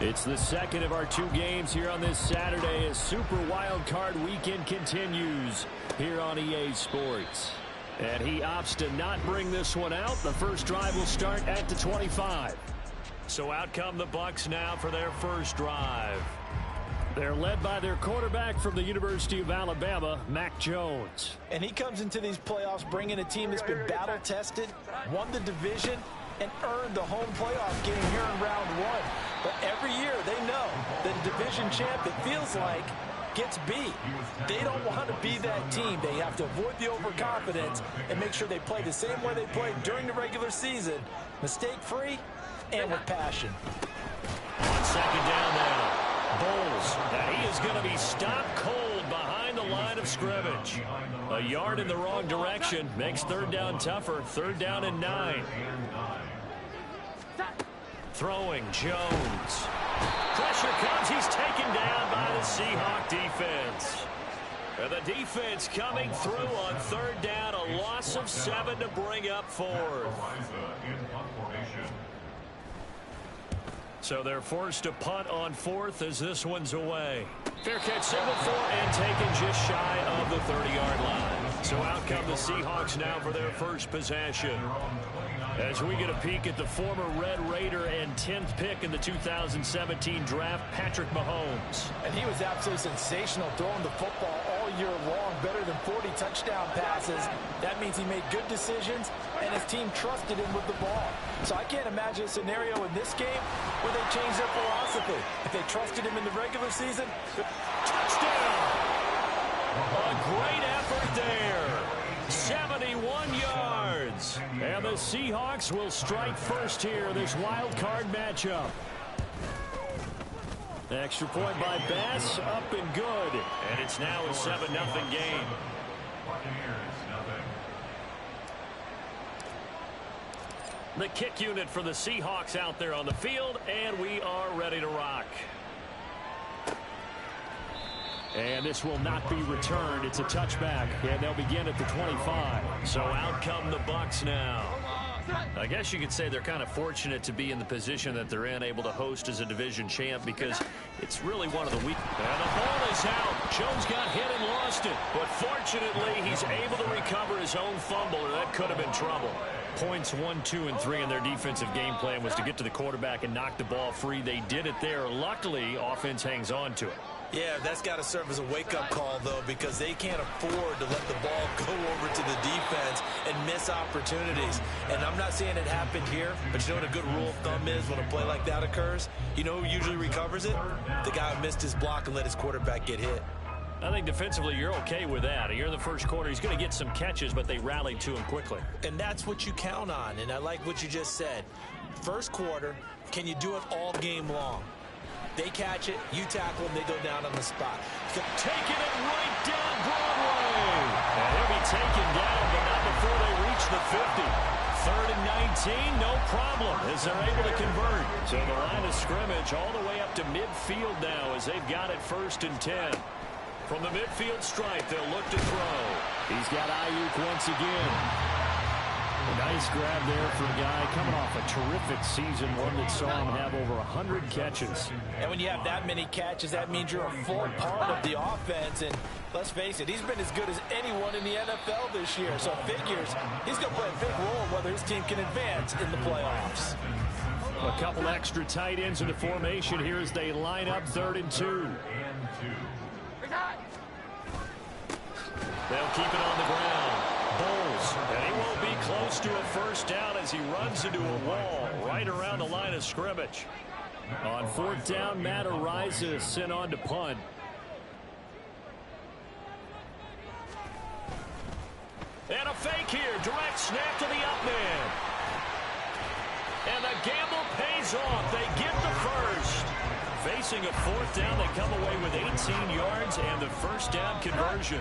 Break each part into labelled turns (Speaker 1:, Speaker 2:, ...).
Speaker 1: It's the second of our two games here on this Saturday as Super Wild Card Weekend continues here on EA Sports. And he opts to not bring this one out. The first drive will start at the 25. So out come the Bucs now for their first drive. They're led by their quarterback from the University of Alabama, Mac Jones.
Speaker 2: And he comes into these playoffs bringing a team that's been battle-tested, won the division, and earned the home playoff game here in round one. But every year they know that a division champ, it feels like, gets beat. They don't want to be that team. They have to avoid the overconfidence and make sure they play the same way they played during the regular season, mistake-free and with passion.
Speaker 1: On second down now, Bowles, and he is going to be stopped cold behind the line of scrimmage. A yard in the wrong direction makes third down tougher. Third down and 9. Throwing Jones. Pressure comes. He's taken down by the Seahawk defense. And the defense coming through on third down. A loss of 7 to bring up fourth. So they're forced to punt on fourth as this one's away. Fair catch signal for and taken just shy of the 30-yard line. So out come the Seahawks now for their first possession. As we get a peek at the former Red Raider and 10th pick in the 2017 draft, Patrick Mahomes.
Speaker 2: And he was absolutely sensational throwing the football all year long, better than 40 touchdown passes. That means he made good decisions, and his team trusted him with the ball. So I can't imagine a scenario in this game where they changed their philosophy. If they trusted him in the regular season, touchdown! A great effort there. 71 yards. And the Seahawks will strike first here, this wild card matchup. Extra point by Bass, up and good. And it's now a 7-0 game. The kick unit for the Seahawks out there on the field, and we are ready to rock. And this will not be returned. It's a touchback, and they'll begin at the 25. So out come the Bucs now. I guess you could say they're kind of fortunate to be in the position that they're in, able to host as a division champ, because it's really one of the weak. And the ball is out. Jones got hit and lost it. But fortunately, he's able to recover his own fumble, or that could have been trouble. Points 1, 2, and 3 in their defensive game plan was to get to the quarterback and knock the ball free. They did it there. Luckily, offense hangs on to it. Yeah, that's got to serve as a wake-up call, though, because they can't afford to let the ball go over to the defense and miss opportunities. And I'm not saying it happened here, but you know what a good rule of thumb is when a play like that occurs? You know who usually recovers it? The guy who missed his block and let his quarterback get hit.
Speaker 1: I think defensively you're okay with that. Here in the first quarter, he's going to get some catches, but they rallied to him quickly.
Speaker 2: And that's what you count on, and I like what you just said. First quarter, can you do it all game long? They catch it, you tackle them, they go down on the spot.
Speaker 1: Taking it right down Broadway. And he'll be taken down, but not before they reach the 50. Third and 19, no problem, as they're able to convert. So the line of scrimmage all the way up to midfield now as they've got it first and 10. From the midfield stripe, they'll look to throw. He's got Ayuk once again. A nice grab there for a guy coming off a terrific season, one that saw him have over 100 catches.
Speaker 2: And when you have that many catches, that means you're a full part of the offense. And let's face it, he's been as good as anyone in the NFL this year. So figures he's going to play a big role whether his team can advance in the playoffs.
Speaker 1: A couple extra tight ends in the formation here as they line up 3rd and 2. They'll keep it on the ground. Bowles, and he won't be close to a first down as he runs into a wall right around the line of scrimmage. On 4th down, Matt Araiza sent on to punt. And a fake here, direct snap to the up man. And the gamble pays off. They get the first. Facing a 4th down, they come away with 18 yards and the first down conversion.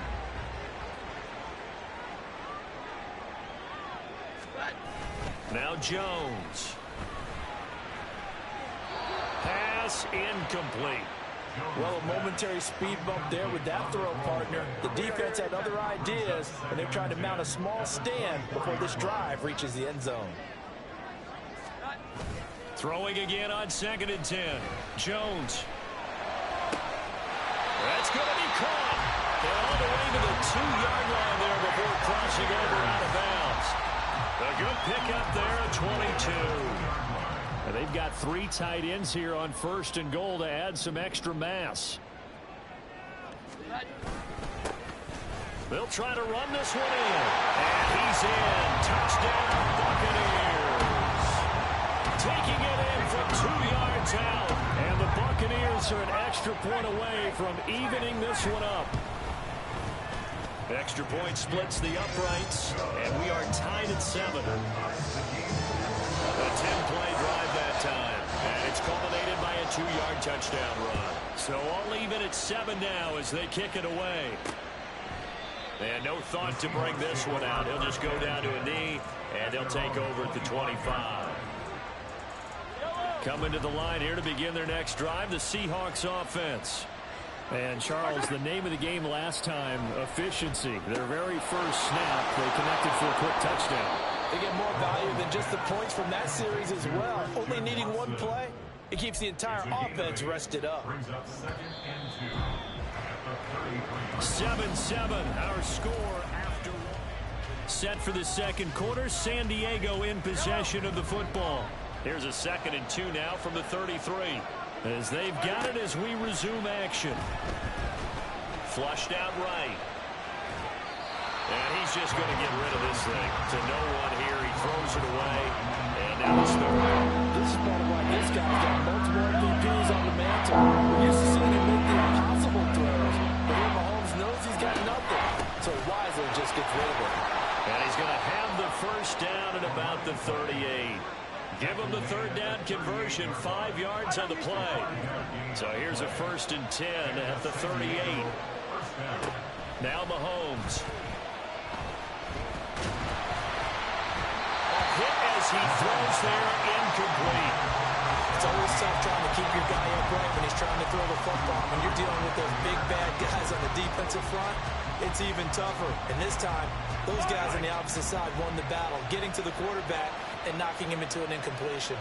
Speaker 1: Now Jones. Pass incomplete.
Speaker 2: Well, a momentary speed bump there with that throw, partner. The defense had other ideas, and they're trying to mount a small stand before this drive reaches the end zone. Throwing again on 2nd and 10. Jones. That's going to be caught. And all the way to the 2-yard line there before crossing over out of bounds. A good pickup there at 22. And they've got 3 tight ends here on 1st and goal to add some extra mass. They'll try to run this one in. And he's in. Touchdown, Buccaneers. Taking it in from 2 yards out. And the Buccaneers are an extra point away from evening this one up. Extra point splits the uprights. And we are tied at 7. A 10-play drive that time. And it's culminated by a 2-yard touchdown run. So all even at 7 now as they kick it away. And no thought to bring this one out. He'll just go down to a knee, and they'll take over at the 25. Coming to the line here to begin their next drive, the Seahawks offense. And, Charles, the name of the game last time, efficiency. Their very first snap, they connected for a quick touchdown.
Speaker 3: They get more value than just the points from that series as well. Only needing one play, it keeps the entire offense rested up.
Speaker 2: 7-7, our score after one. Set for the second quarter, San Diego in possession of the football. Here's a 2nd and 2 now from the 33. As they've got it as we resume action. Flushed out right. And he's just going to get rid of this thing. To no one here, he throws it away. And now it's third.
Speaker 3: This is part of why this guy's got multiple MVPs on the mantle. We're used to seeing him make the impossible throws. But here Mahomes knows he's got nothing. So wisely just gets rid of it.
Speaker 2: And he's going to have the first down at about the 38. Give him the 3rd down conversion, 5 yards on the play. So here's a 1st and 10 at the 38. Now Mahomes. A hit as he throws there, incomplete.
Speaker 3: It's always tough trying to keep your guy upright when he's trying to throw the football. When you're dealing with those big, bad guys on the defensive front, it's even tougher. And this time, those guys on the opposite side won the battle, getting to the quarterback and knocking him into an incompletion.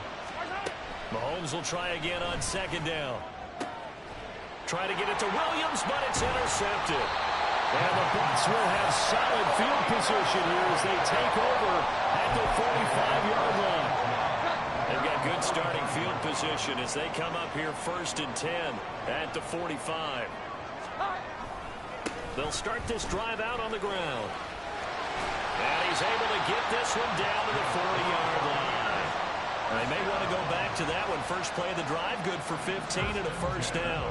Speaker 2: Mahomes will try again on 2nd down. Try to get it to Williams, but it's intercepted. And the Bucs will have solid field position here as they take over at the 45-yard line. They've got good starting field position as they come up here 1st and 10 at the 45. They'll start this drive out on the ground. And he's able to get this one down to the 40-yard line. And they may want to go back to that one. First play of the drive, good for 15 and a 1st down.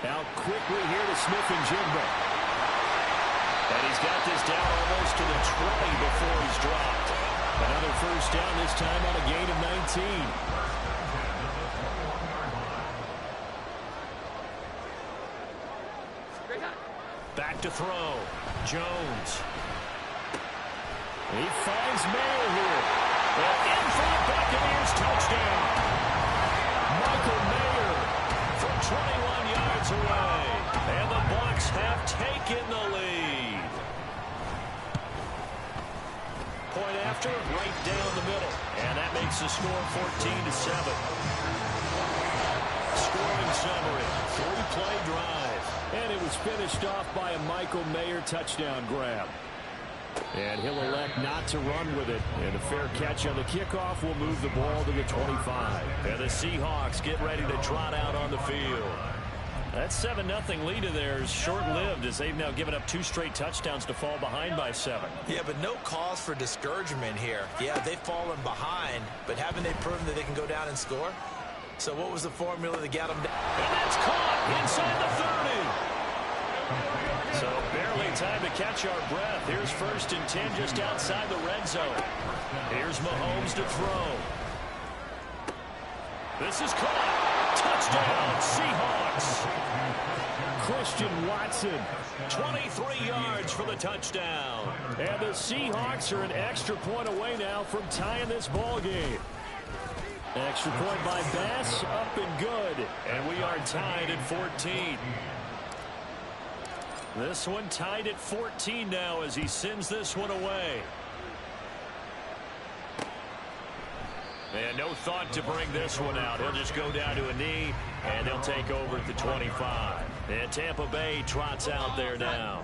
Speaker 2: Out quickly here to Smith-Njigba. And he's got this down almost to the 20 before he's dropped. Another 1st down, this time on a gain of 19. Back to throw. Jones. He finds Mayer here. And in for the Buccaneers, touchdown. Michael Mayer from 21 yards away. And the Bucs have taken the lead. Point after, right down the middle. And that makes the score 14-7. Scoring summary, 3-play drive. And it was finished off by a Michael Mayer touchdown grab. And he'll elect not to run with it. And a fair catch on the kickoff will move the ball to the 25. And the Seahawks get ready to trot out on the field. That 7-0 lead of theirs short-lived as they've now given up 2 straight touchdowns to fall behind by 7.
Speaker 3: Yeah, but no cause for discouragement here. Yeah, they've fallen behind, but haven't they proven that they can go down and score? So what was the formula that got them down?
Speaker 2: And that's caught inside the 30. So barely time to catch our breath. Here's 1st and 10 just outside the red zone. Here's Mahomes to throw. This is caught. Touchdown, Seahawks. Christian Watson, 23 yards for the touchdown. And the Seahawks are an extra point away now from tying this ball game. Extra point by Bass, up and good. And we are tied at 14. This one tied at 14 now as he sends this one away. And no thought to bring this one out. He'll just go down to a knee, and they'll take over at the 25. And Tampa Bay trots out there now.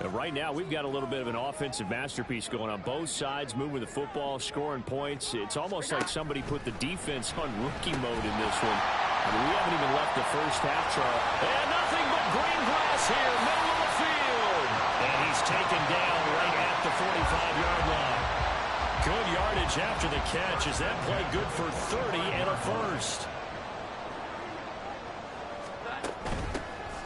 Speaker 1: Right now, we've got a little bit of an offensive masterpiece going on both sides, moving the football, scoring points. It's almost like somebody put the defense on rookie mode in this one. I mean, we haven't even left the first half, Charles.
Speaker 2: And nothing but green grass here, middle of the field. And he's taken down right at the 45-yard line. Good yardage after the catch. Is that play good for 30 and a first?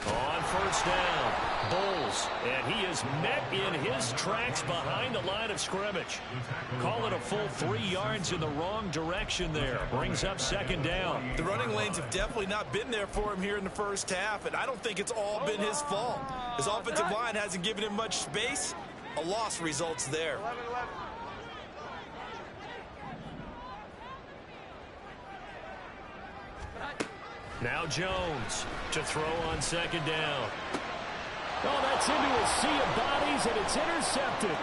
Speaker 2: On first down, Bulls. And he is met in his tracks behind the line of scrimmage. Call it a full 3 yards in the wrong direction there. Brings up second down.
Speaker 3: The running lanes have definitely not been there for him here in the first half, and I don't think it's all been his fault. His offensive line hasn't given him much space. A loss results there.
Speaker 2: Now Jones to throw on second down.
Speaker 1: Oh, that's into a sea of bodies, and it's intercepted.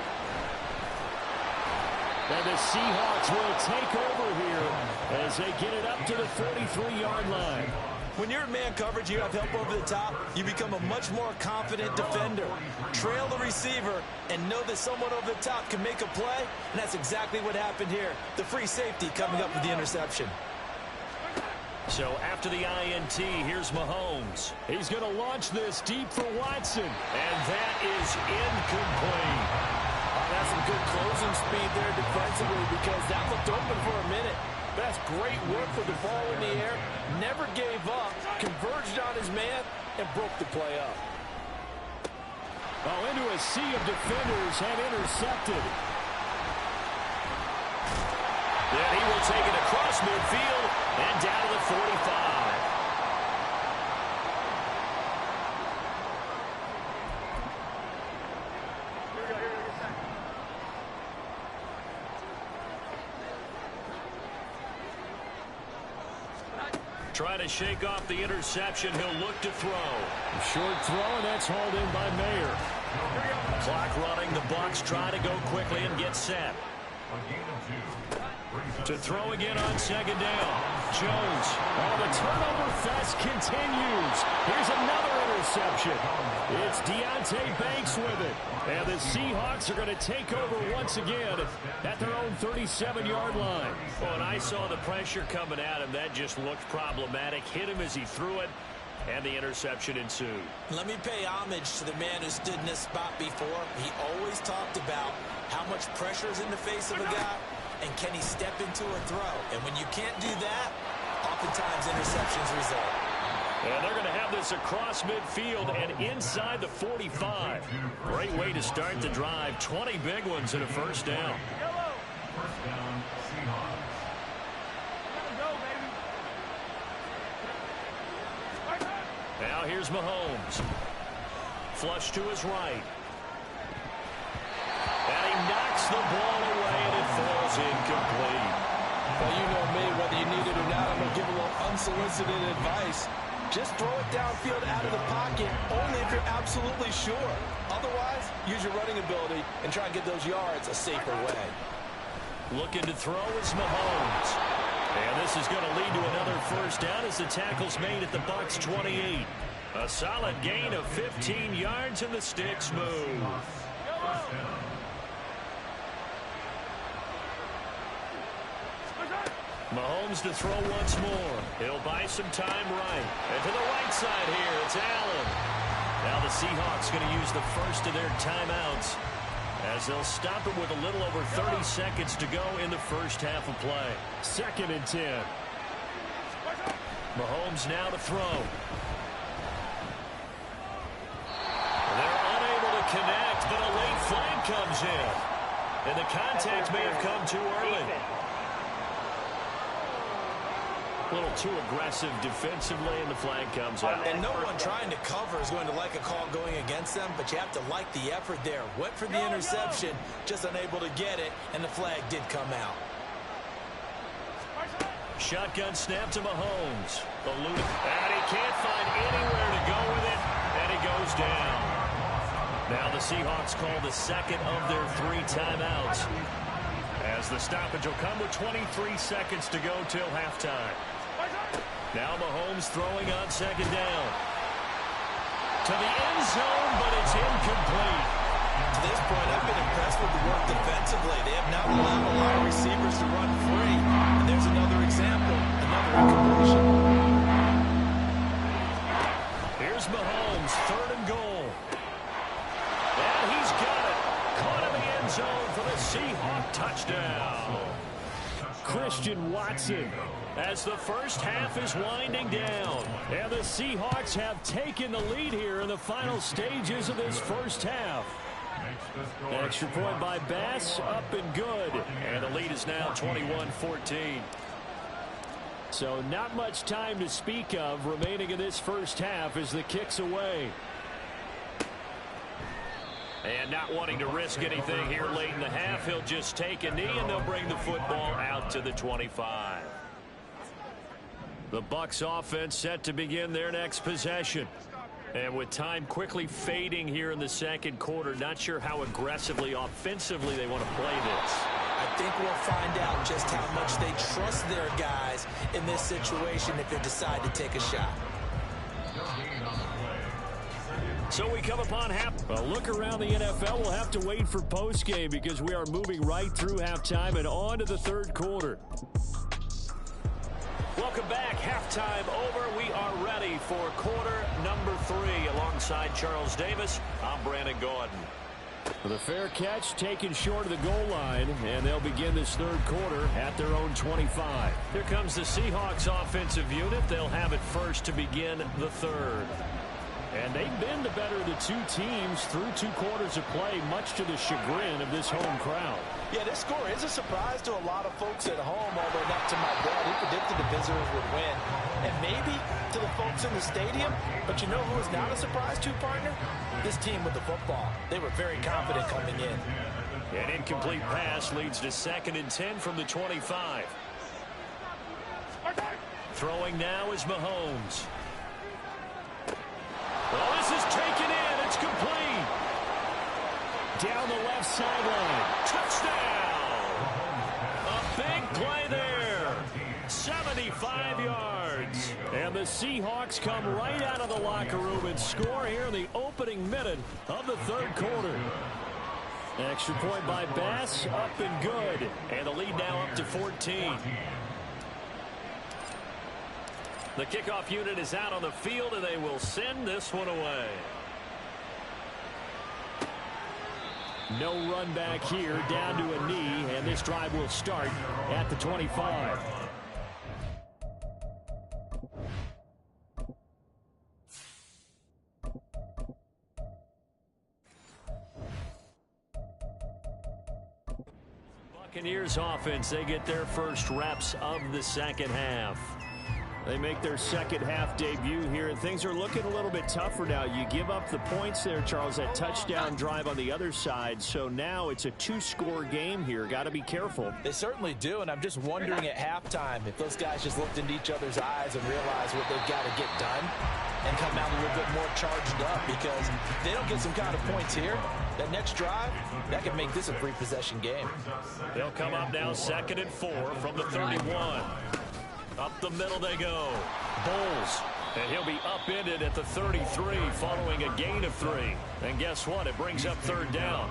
Speaker 1: And the Seahawks will take over here as they get it up to the 43-yard line.
Speaker 3: When you're in man coverage, you have help over the top, you become a much more confident defender. Trail the receiver and know that someone over the top can make a play, and that's exactly what happened here. The free safety coming up with the interception.
Speaker 2: So after the INT, here's Mahomes.
Speaker 1: He's going to launch this deep for Watson.
Speaker 2: And that is incomplete.
Speaker 4: That's some good closing speed there defensively because that looked open for a minute. That's great work with the ball in the air. Never gave up, converged on his man, and broke the play up.
Speaker 1: Oh, into a sea of defenders and intercepted.
Speaker 2: Then he will take it across midfield and down to the 45. Trying to shake off the interception. He'll look to throw.
Speaker 1: Short throw, and that's hauled in by Mayer.
Speaker 2: Clock running. The Bucs try to go quickly and get set. To throw again on second down. Jones.
Speaker 1: Oh, the turnover fest continues. Here's another interception. It's Deonte Banks with it. And the Seahawks are going to take over once again at their own 37-yard line.
Speaker 2: Well, and I saw the pressure coming at him. That just looked problematic. Hit him as he threw it, and the interception ensued.
Speaker 3: Let me pay homage to the man who stood in this spot before. He always talked about how much pressure is in the face of a guy, and can he step into a throw? And when you can't do that, oftentimes interceptions result.
Speaker 2: And they're going to have this across midfield and inside the 45. Great way to start the drive. 20 big ones and a first down. Now here's Mahomes. Flush to his right. And he knocks the ball away, and it falls incomplete.
Speaker 4: Well, you know me, whether you need it or not, I'm going to give a little unsolicited advice. Just throw it downfield out of the pocket, only if you're absolutely sure. Otherwise, use your running ability and try and get those yards a safer way.
Speaker 2: Looking to throw is Mahomes. And this is going to lead to another first down as the tackle's made at the Bucs 28. A solid gain of 15 yards, and the sticks move. Mahomes to throw once more. He'll buy some time right. And to the right side here, it's Allen. Now the Seahawks going to use the first of their timeouts as they'll stop it with a little over 30 seconds to go in the first half of play.
Speaker 1: 2nd and 10.
Speaker 2: Mahomes now to throw. They're unable to connect, but a late flag comes in. And the contact may have come too early. A little too aggressive defensively, and the flag comes out.
Speaker 3: And no one trying to cover is going to like a call going against them, but you have to like the effort there. Went for the interception, just unable to get it, and the flag did come out.
Speaker 2: Shotgun snap to Mahomes. And he can't find anywhere to go with it, and he goes down. Now the Seahawks call the second of their 3 timeouts, as the stoppage will come with 23 seconds to go till halftime. Now Mahomes throwing on second down. To the end zone, but it's incomplete.
Speaker 3: To this point, I've been impressed with the work defensively. They have not allowed a lot of receivers to run free. And there's another example, another incompletion.
Speaker 2: Here's Mahomes, 3rd and goal. And he's got it. Caught in the end zone for the Seahawk touchdown. Christian Watson, as the first half is winding down. And the Seahawks have taken the lead here in the final stages of this first half. Extra point by Bass, up and good. And the lead is now 21-14. So not much time to speak of remaining in this first half as the kick's away. And not wanting to risk anything here late in the half, he'll just take a knee and they'll bring the football out to the 25. The Bucs offense set to begin their next possession. And with time quickly fading here in the second quarter, not sure how aggressively, offensively they want to play this.
Speaker 3: I think we'll find out just how much they trust their guys in this situation if they decide to take a shot.
Speaker 2: So we come upon half. A look around the NFL. We'll have to wait for postgame because we are moving right through halftime and on to the third quarter. Welcome back. Halftime over. We are ready for quarter number 3. Alongside Charles Davis, I'm Brandon Gordon. The fair catch taken short of the goal line, and they'll begin this third quarter at their own 25. Here comes the Seahawks offensive unit. They'll have it first to begin the third. And they've been the better of the 2 teams through 2 quarters of play, much to the chagrin of this home crowd.
Speaker 3: Yeah, this score is a surprise to a lot of folks at home, although not to my dad, who predicted the visitors would win. And maybe to the folks in the stadium, but you know who is not a surprise to, partner? This team with the football. They were very confident coming in.
Speaker 2: An incomplete pass leads to 2nd and 10 from the 25. Throwing now is Mahomes. Well, this is taken in. It's complete. Down the left sideline. Touchdown. A big play there. 75 yards. And the Seahawks come right out of the locker room and score here in the opening minute of the third quarter. Extra point by Bass, up and good. And the lead now up to 14. The kickoff unit is out on the field, and they will send this one away. No run back here, down to a knee, and this drive will start at the 25. Buccaneers offense, they get their first reps of the second half. They make their second half debut here, and things are looking a little bit tougher now. You give up the points there, Charles, that touchdown drive on the other side. So now it's a 2-score game here. Got to be careful.
Speaker 3: They certainly do, and I'm just wondering at halftime if those guys just looked into each other's eyes and realized what they've got to get done and come out a little bit more charged up, because if they don't get some kind of points here, that next drive, that could make this a 3-possession game.
Speaker 2: They'll come up now 2nd and 4 from the 31. Up the middle they go. Bowles. And he'll be upended at the 33 following a gain of 3. And guess what? It brings up 3rd down.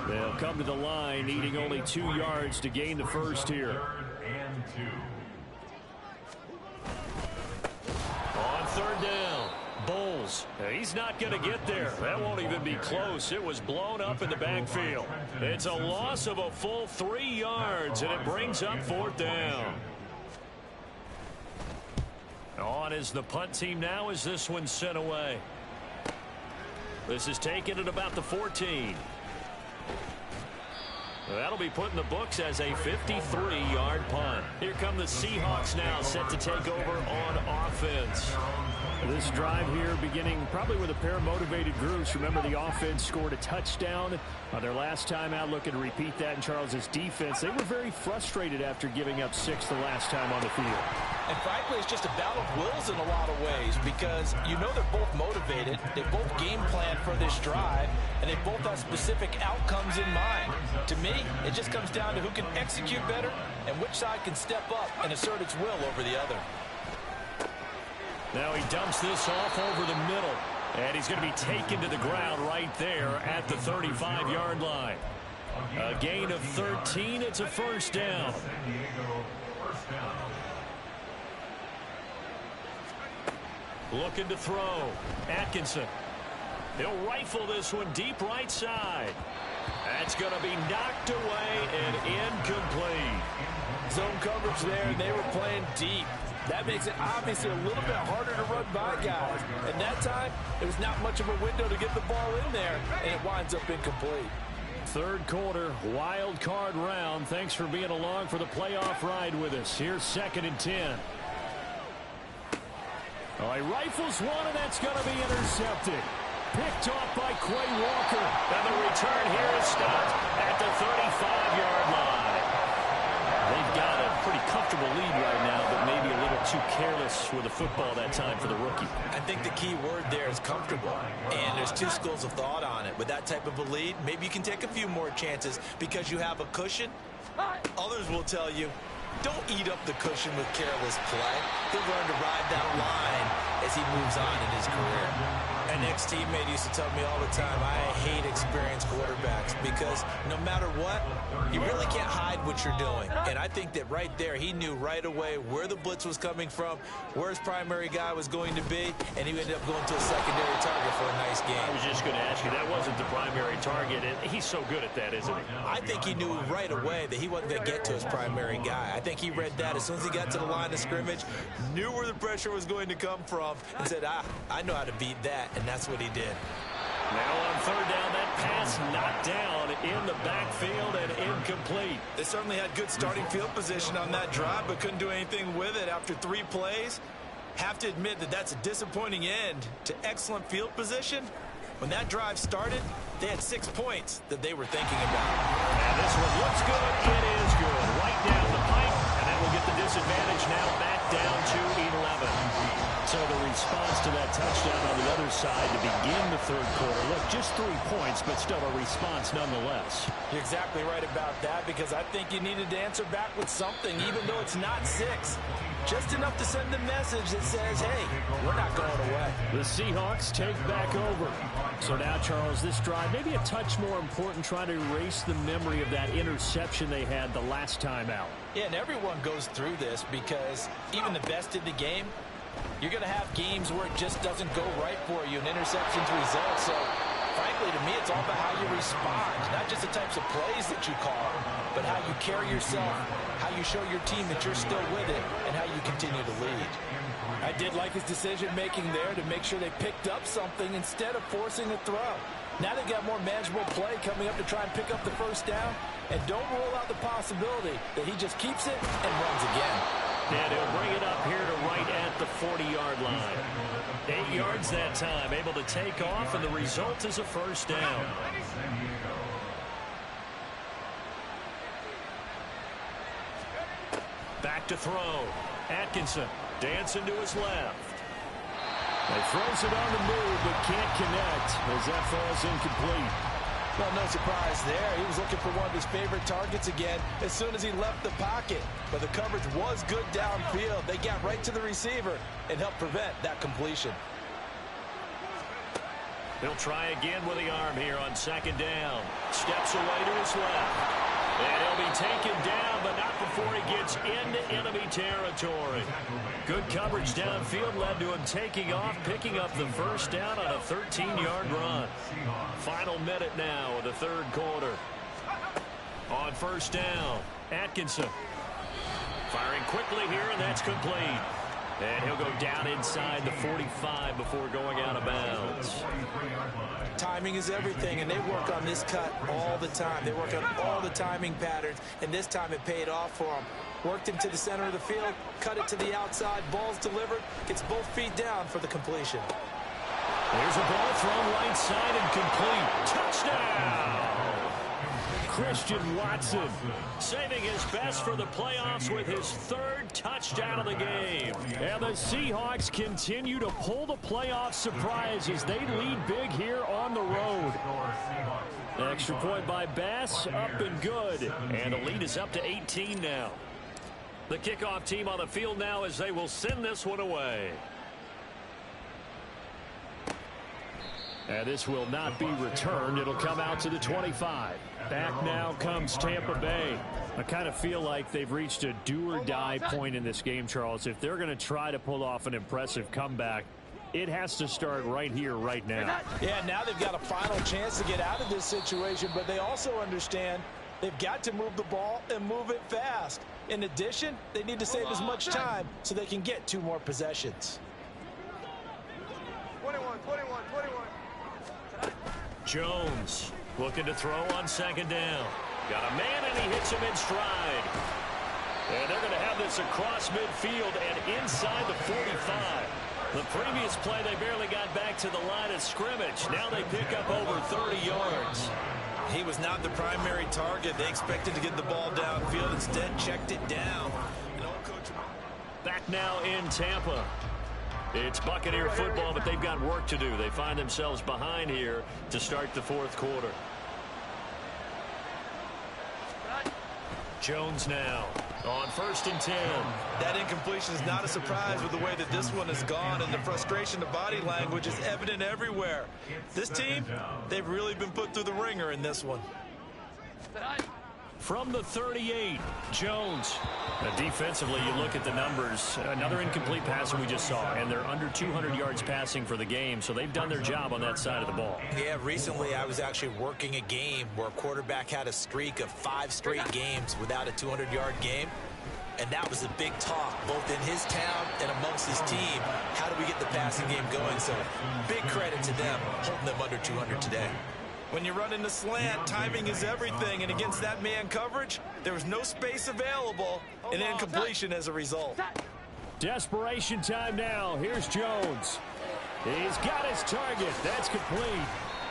Speaker 2: They'll come to the line needing only 2 yards to gain the first here. On 3rd down. Bowles. He's not going to get there. That won't even be close. It was blown up in the backfield. It's a loss of a full 3 yards, and it brings up 4th down. On is the punt team now as this one's sent away. This is taken at about the 14. That'll be put in the books as a 53-yard punt. Here come the Seahawks now, set to take over on offense. This drive here beginning probably with a pair of motivated groups. Remember, the offense scored a touchdown on their last time out, looking to repeat that in Charles's defense. They were very frustrated after giving up 6 the last time on the field.
Speaker 3: And frankly, it's just a battle of wills in a lot of ways because you know they're both motivated. They both game plan for this drive, and they both have specific outcomes in mind. To me, it just comes down to who can execute better and which side can step up and assert its will over the other.
Speaker 2: Now he dumps this off over the middle, and he's going to be taken to the ground right there at the 35-yard line. A gain of 13. It's a first down. Looking to throw. Atkinson. He'll rifle this one deep right side. That's going to be knocked away and incomplete.
Speaker 3: Zone coverage there, and they were playing deep. That makes it obviously a little bit harder to run by guys. And that time, there was not much of a window to get the ball in there, and it winds up incomplete.
Speaker 2: Third quarter, wild card round. Thanks for being along for the playoff ride with us. Here's 2nd and 10. Oh, he rifles one, and that's going to be intercepted. Picked off by Quay Walker. And the return here is stopped at the 35-yard line. They've got a pretty comfortable lead right now, but maybe a little too careless with the football that time for the rookie.
Speaker 3: I think the key word there is comfortable, and there's two schools of thought on it. With that type of a lead, maybe you can take a few more chances because you have a cushion. Others will tell you, don't eat up the cushion with careless play. He'll learn to ride that line as he moves on in his career. An ex-teammate used to tell me all the time, I hate experienced quarterbacks because no matter what, you really can't hide what you're doing. And I think that right there, he knew right away where the blitz was coming from, where his primary guy was going to be, and he ended up going to a secondary target for a nice game.
Speaker 2: I was just going to ask you, that wasn't the primary target, and he's so good at that, isn't he?
Speaker 3: I think he knew right away that he wasn't going to get to his primary guy. I think he read that as soon as he got to the line of scrimmage, knew where the pressure was going to come from, and said, I know how to beat that. And that's what he did.
Speaker 2: Now on third down, that pass knocked down in the backfield and incomplete.
Speaker 3: They certainly had good starting field position on that drive, but couldn't do anything with it after 3 plays. Have to admit that that's a disappointing end to excellent field position. When that drive started, they had 6 points that they were thinking about.
Speaker 2: And this one looks good. It is good. Right down the pipe, and that will get the disadvantage now back down to 11. So the response to that touchdown on the other side to begin the third quarter. Look, just 3 points, but still a response nonetheless.
Speaker 3: You're exactly right about that because I think you needed to answer back with something, even though it's not 6. Just enough to send a message that says, hey, we're not going away.
Speaker 2: The Seahawks take back over. So now, Charles, this drive maybe a touch more important, trying to erase the memory of that interception they had the last time out.
Speaker 3: Yeah, and everyone goes through this because even the best in the game, you're going to have games where it just doesn't go right for you, and interceptions result. So, frankly, to me, it's all about how you respond, not just the types of plays that you call, but how you carry yourself, how you show your team that you're still with it, and how you continue to lead. I did like his decision-making there to make sure they picked up something instead of forcing a throw. Now they've got more manageable play coming up to try and pick up the first down, and don't rule out the possibility that he just keeps it and runs again.
Speaker 2: And he'll bring it up here to right at the 40-yard line. 8 yards that time, able to take off, and the result is a first down. Back to throw. Atkinson dancing to his left. He throws it on the move, but can't connect as that falls incomplete.
Speaker 3: Well, no surprise there. He was looking for one of his favorite targets again as soon as he left the pocket. But the coverage was good downfield. They got right to the receiver and helped prevent that completion.
Speaker 2: He'll try again with the arm here on 2nd down. Steps away to his left. And he'll be taken down, but not before he gets into enemy territory. Good coverage downfield led to him taking off, picking up the first down on a 13-yard run. Final minute now of the third quarter. On first down, Atkinson. Firing quickly here, and that's complete. And he'll go down inside the 45 before going out of bounds.
Speaker 3: Timing is everything, and they work on this cut all the time. They work on all the timing patterns, and this time it paid off for them. Worked him to the center of the field, cut it to the outside, ball's delivered, gets both feet down for the completion.
Speaker 2: There's a ball thrown right side and complete. Touchdown! Christian Watson saving his best for the playoffs with his third touchdown of the game. And the Seahawks continue to pull the playoff surprise as they lead big here on the road. Extra point by Bass, up and good. And the lead is up to 18 now. The kickoff team on the field now as they will send this one away. And this will not be returned. It'll come out to the 25. Back now comes Tampa Bay. I kind of feel like they've reached a do-or-die point in this game, Charles. If they're going to try to pull off an impressive comeback, it has to start right here, right now.
Speaker 3: Yeah, now they've got a final chance to get out of this situation, but they also understand they've got to move the ball and move it fast. In addition, they need to save as much time so they can get 2 more possessions.
Speaker 5: 21.
Speaker 2: Jones looking to throw on second down. Got a man, and he hits him in stride. And they're going to have this across midfield and inside the 45. The previous play, they barely got back to the line of scrimmage. Now they pick up over 30 yards.
Speaker 3: He was not the primary target. They expected to get the ball downfield. Instead, checked it down.
Speaker 2: Back now in Tampa. It's Buccaneer football, but they've got work to do. They find themselves behind here to start the fourth quarter. Jones now on 1st and 10.
Speaker 3: That incompletion is not a surprise with the way that this one has gone, and the frustration of body language is evident everywhere. This team, they've really been put through the ringer in this one.
Speaker 2: From the 38, Jones. Defensively, you look at the numbers. Another incomplete pass that we just saw, and they're under 200 yards passing for the game, so they've done their job on that side of the ball.
Speaker 3: Yeah, recently I was actually working a game where a quarterback had a streak of 5 straight games without a 200-yard game, and that was a big talk, both in his town and amongst his team. How do we get the passing game going? So big credit to them, holding them under 200 today. When you're running the slant, timing is everything, and against that man coverage, there was no space available, and incompletion as a result.
Speaker 2: Desperation time now. Here's Jones. He's got his target. That's complete.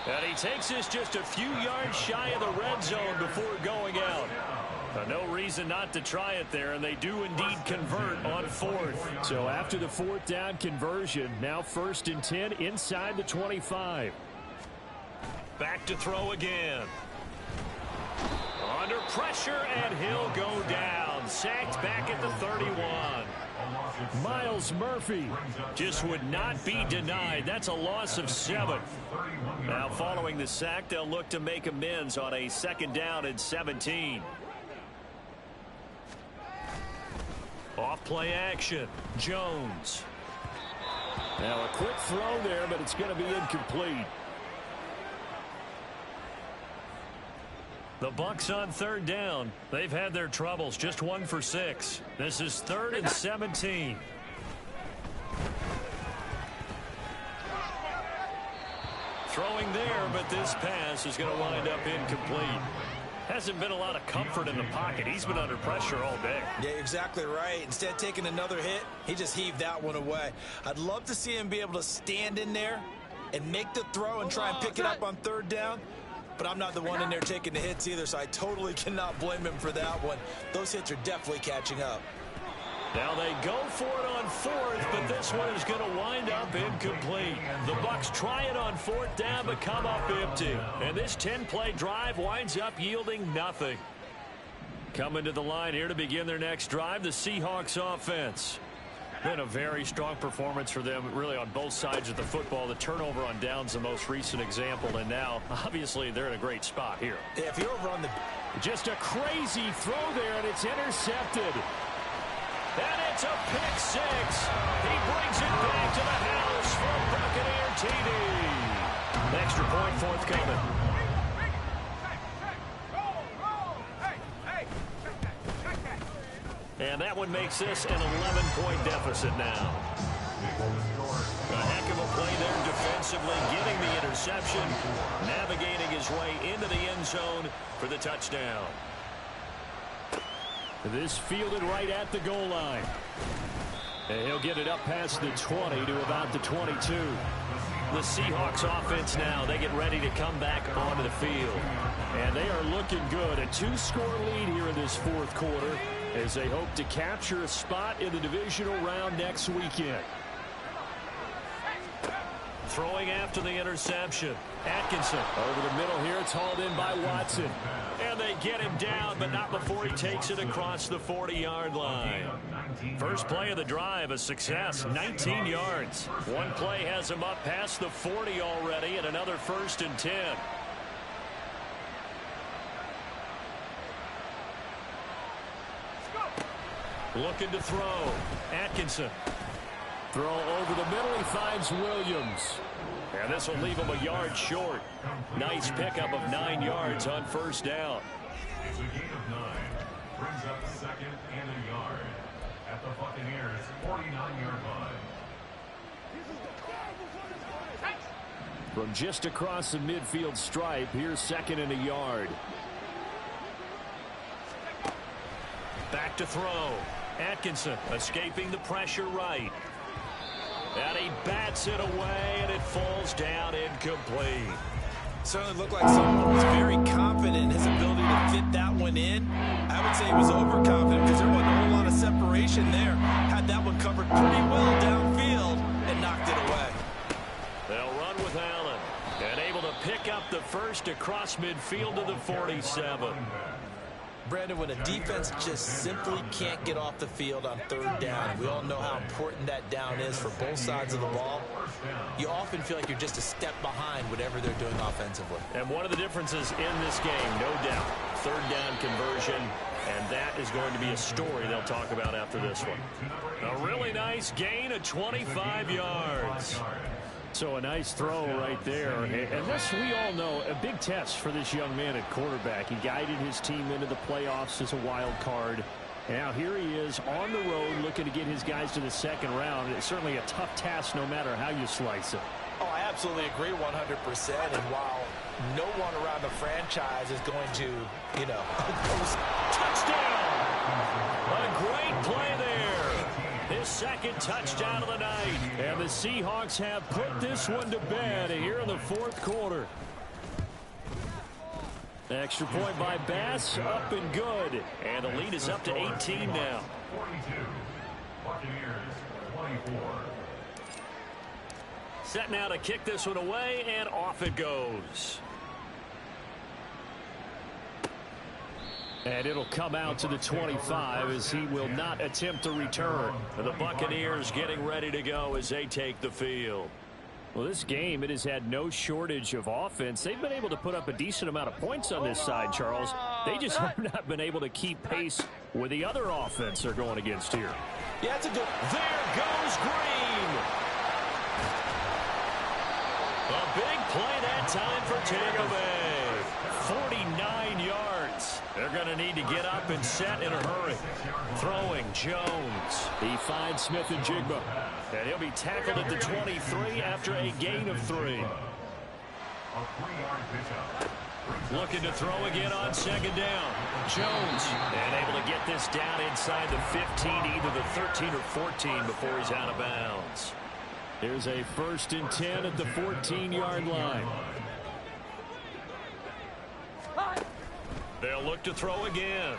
Speaker 2: And he takes this just a few yards shy of the red zone before going out. No reason not to try it there, and they do indeed convert on 4th. So after the 4th down conversion, now 1st and 10 inside the 25. Back to throw again. Under pressure, and he'll go down. Sacked back at the 31. Myles Murphy just would not be denied. That's a loss of 7. Now following the sack, they'll look to make amends on a 2nd down and 17. Off play action. Jones. Now a quick throw there, but it's going to be incomplete. The Bucs on 3rd down. They've had their troubles. Just 1 for 6. This is 3rd and 17. Throwing there, but this pass is going to wind up incomplete. Hasn't been a lot of comfort in the pocket. He's been under pressure all day.
Speaker 3: Yeah, exactly right. Instead of taking another hit, he just heaved that one away. I'd love to see him be able to stand in there and make the throw and try and pick it up on 3rd down. But I'm not the one in there taking the hits either, so I totally cannot blame him for that one. Those hits are definitely catching up.
Speaker 2: Now they go for it on 4th, but this one is going to wind up incomplete. The Bucs try it on 4th down, but come up empty. And this 10-play drive winds up yielding nothing. Coming to the line here to begin their next drive, the Seahawks offense. Been a very strong performance for them, really, on both sides of the football. The turnover on downs, the most recent example, and now, obviously, they're in a great spot here.
Speaker 3: Yeah, if you're over on the...
Speaker 2: Just a crazy throw there, and it's intercepted. And it's a pick 6. He brings it back to the house for Buccaneer TD. Extra point forthcoming. And that one makes this an 11-point deficit now. A heck of a play there defensively, getting the interception, navigating his way into the end zone for the touchdown.
Speaker 1: This fielded right at the goal line. And he'll get it up past the 20 to about the 22.
Speaker 2: The Seahawks offense now, they get ready to come back onto the field.
Speaker 1: And they are looking good. A 2-score lead here in this fourth quarter as they hope to capture a spot in the divisional round next weekend.
Speaker 2: Throwing after the interception.
Speaker 1: Atkinson over the middle here. It's hauled in by Watson.
Speaker 2: And they get him down, but not before he takes it across the 40-yard line. First play of the drive, a success, 19 yards. One play has him up past the 40 already, and another 1st and 10. Looking to throw. Atkinson.
Speaker 1: Throw over the middle. He finds Williams.
Speaker 2: And this will leave him a yard short. Nice pickup of 9 yards on first down.
Speaker 5: It's a gain of 9. Brings up 2nd and a yard at the Buccaneers' 49-yard line.
Speaker 1: From just across the midfield stripe, here's 2nd and a yard.
Speaker 2: Back to throw. Atkinson escaping the pressure right. And he bats it away, and it falls down incomplete.
Speaker 3: Certainly looked like someone was very confident in his ability to fit that one in. I would say he was overconfident because there wasn't a whole lot of separation there. Had that one covered pretty well downfield and knocked it away.
Speaker 2: They'll run with Allen. And able to pick up the first across midfield to the 47.
Speaker 3: Brandon, when a defense just simply can't get off the field on 3rd down, we all know how important that down is for both sides of the ball. You often feel like you're just a step behind whatever they're doing offensively.
Speaker 2: And one of the differences in this game, no doubt, 3rd down conversion, and that is going to be a story they'll talk about after this one. A really nice gain of 25 yards.
Speaker 1: So a nice throw right there. And this, we all know, a big test for this young man at quarterback. He guided his team into the playoffs as a wild card. And now here he is on the road looking to get his guys to the 2nd round. It's certainly a tough task no matter how you slice it.
Speaker 3: Oh, I absolutely agree 100%. And while no one around the franchise is going to,
Speaker 2: touchdown! A great play there. His 2nd touchdown of the night.
Speaker 1: And the Seahawks have put this one to bed here in the 4th quarter. Extra point by Bass, up and good.
Speaker 2: And the lead is up to 18 now.
Speaker 5: 42. Buccaneers 24.
Speaker 2: Set now to kick this one away, and off it goes.
Speaker 1: And it'll come out to the 25 as he will not attempt to return.
Speaker 2: The Buccaneers getting ready to go as they take the field.
Speaker 1: Well, this game, it has had no shortage of offense. They've been able to put up a decent amount of points on this side, Charles. They just have not been able to keep pace with the other offense they're going against here.
Speaker 3: Yeah, it's a good...
Speaker 2: There goes Green. A big play that time for Tampa Bay. 49 yards. They're going to need to get up and set in a hurry. Throwing Jones.
Speaker 1: He finds Smith and Jigba.
Speaker 2: And he'll be tackled at the 23 after a gain of 3.
Speaker 5: A 3-yard pickup.
Speaker 2: Looking to throw again on 2nd down. Jones. And able to get this down inside the 15, either the 13 or 14 before he's out of bounds.
Speaker 1: Here's a 1st and 10 at the 14-yard line.
Speaker 2: They'll look to throw again.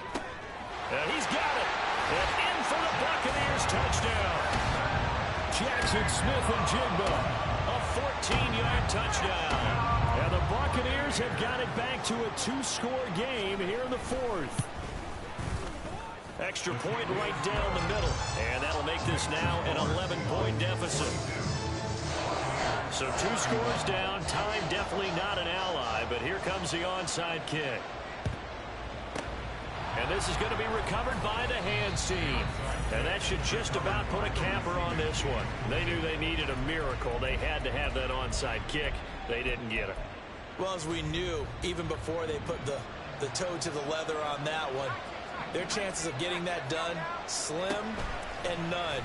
Speaker 2: And he's got it. And in for the Buccaneers touchdown.
Speaker 1: Jackson Smith and Jigba.
Speaker 2: A 14-yard touchdown.
Speaker 1: And the Buccaneers have got it back to a 2-score game here in the 4th.
Speaker 2: Extra point right down the middle. And that'll make this now an 11-point deficit. So 2 scores down. Time definitely not an ally, but here comes the onside kick. And this is going to be recovered by the hands team. And that should just about put a capper on this one. They knew they needed a miracle. They had to have that onside kick. They didn't get it.
Speaker 3: Well, as we knew, even before they put the toe to the leather on that one, Their chances of getting that done, slim and none.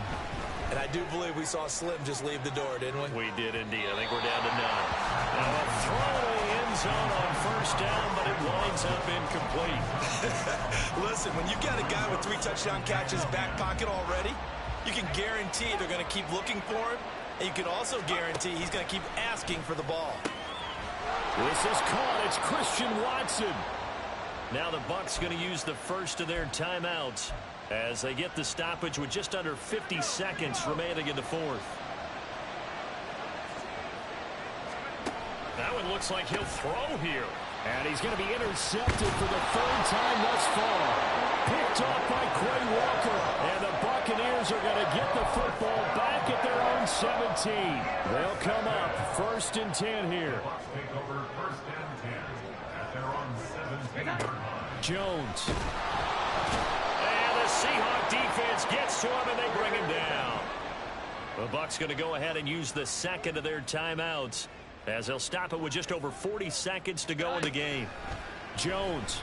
Speaker 3: And I do believe we saw Slim just leave the door, didn't we?
Speaker 2: We did indeed. I think we're down to none. Now a throw to the end zone on first down, but it winds up incomplete.
Speaker 3: Listen, when you got a guy with 3 touchdown catches back pocket already, you can guarantee they're going to keep looking for him, and you can also guarantee he's going to keep asking for the ball.
Speaker 2: This is caught. It's Christian Watson. Now the Bucs going to use the first of their timeouts as they get the stoppage with just under 50 seconds remaining in the fourth. That one looks like he'll throw here. And he's going to be intercepted for the 3rd time thus far. Picked off by Quay Walker. And the Buccaneers are going to get the football back at their own 17. They'll come up 1st and 10 here.
Speaker 5: Take over 1st and 10 at their own 17-yard line.
Speaker 2: Jones. And the Seahawk defense gets to him, and they bring him down. The Bucs going to go ahead and use the second of their timeouts as they'll stop it with just over 40 seconds to go in the game. Jones.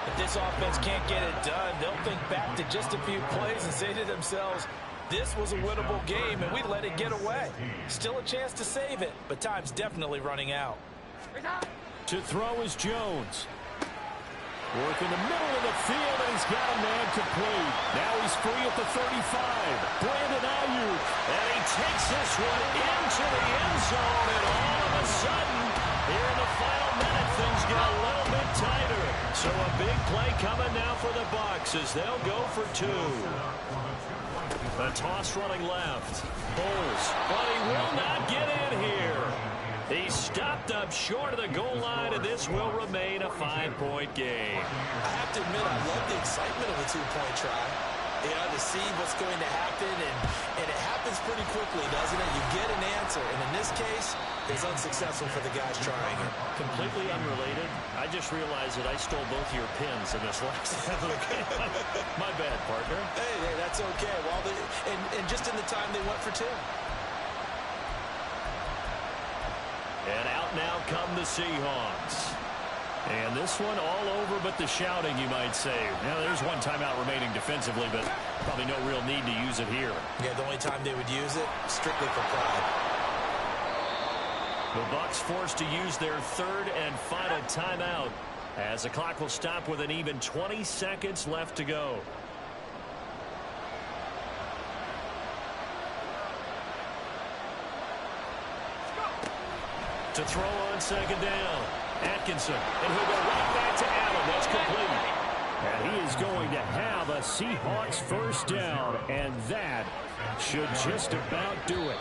Speaker 3: If this offense can't get it done, they'll think back to just a few plays and say to themselves, this was a winnable game, and we let it get away. Still a chance to save it, but time's definitely running out.
Speaker 2: To throw is Jones. Work in the middle of the field, and he's got a man complete. Now he's free at the 35. Brandon Ayuk.
Speaker 1: And he takes this one into the end zone, and all of a sudden, here in the final minute, things get a little bit tighter. So a big play coming now for the Bucs as they'll go for 2.
Speaker 2: A toss running left. Bowles.
Speaker 1: But he will not get in here. He's stopped up short of the goal line, and this will remain a 5-point game.
Speaker 3: I have to admit, I love the excitement of a 2-point try. You know, to see what's going to happen, and it happens pretty quickly, doesn't it? You get an answer, and in this case, it's unsuccessful for the guys trying it.
Speaker 2: Completely unrelated. I just realized that I stole both your pins in this last game. My bad, partner.
Speaker 3: Hey, that's okay. Well, and just in the time they went for 2.
Speaker 2: And out now come the Seahawks. And this one all over but the shouting, you might say. Now, there's one timeout remaining defensively, but probably no real need to use it here.
Speaker 3: Yeah, the only time they would use it, strictly for pride.
Speaker 2: The Bucs forced to use their 3rd and final timeout as the clock will stop with an even 20 seconds left to go. To throw on 2nd down. Atkinson, and he'll go right back to Allen. That's complete. And he is going to have a Seahawks 1st down, and that should just about do it.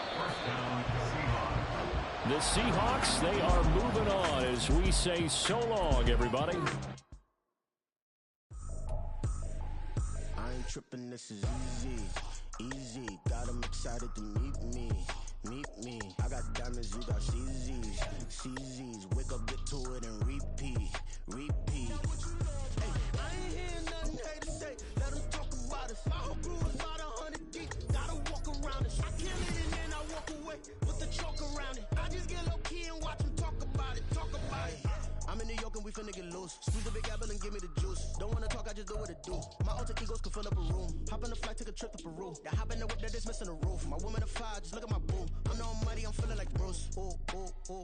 Speaker 2: The Seahawks, they are moving on as we say so long, everybody.
Speaker 6: I ain't tripping, this is easy. Easy, got them excited to meet me. Meet me. I got diamonds, you got CZs. CZs, wake up, get to it, and repeat. Repeat. Hey, I ain't hearing nothing hate to say. Let them talk about us. My whole crew is about 100 deep. Gotta walk around us. I kill it and then I walk away with the chalk around it. I just get low key and watch them talk about it. Talk about it. I'm in New York and we finna get loose. Squeeze the Big Apple and give me the juice. Don't wanna talk, I just do what it do. My alter egos can fill up a room. Hop on a flight, take a trip to Peru. The hop in the whip that is missing the roof. My woman a 5, just look at my boo. I'm no money, I'm feeling like Bruce. Ooh, ooh, ooh.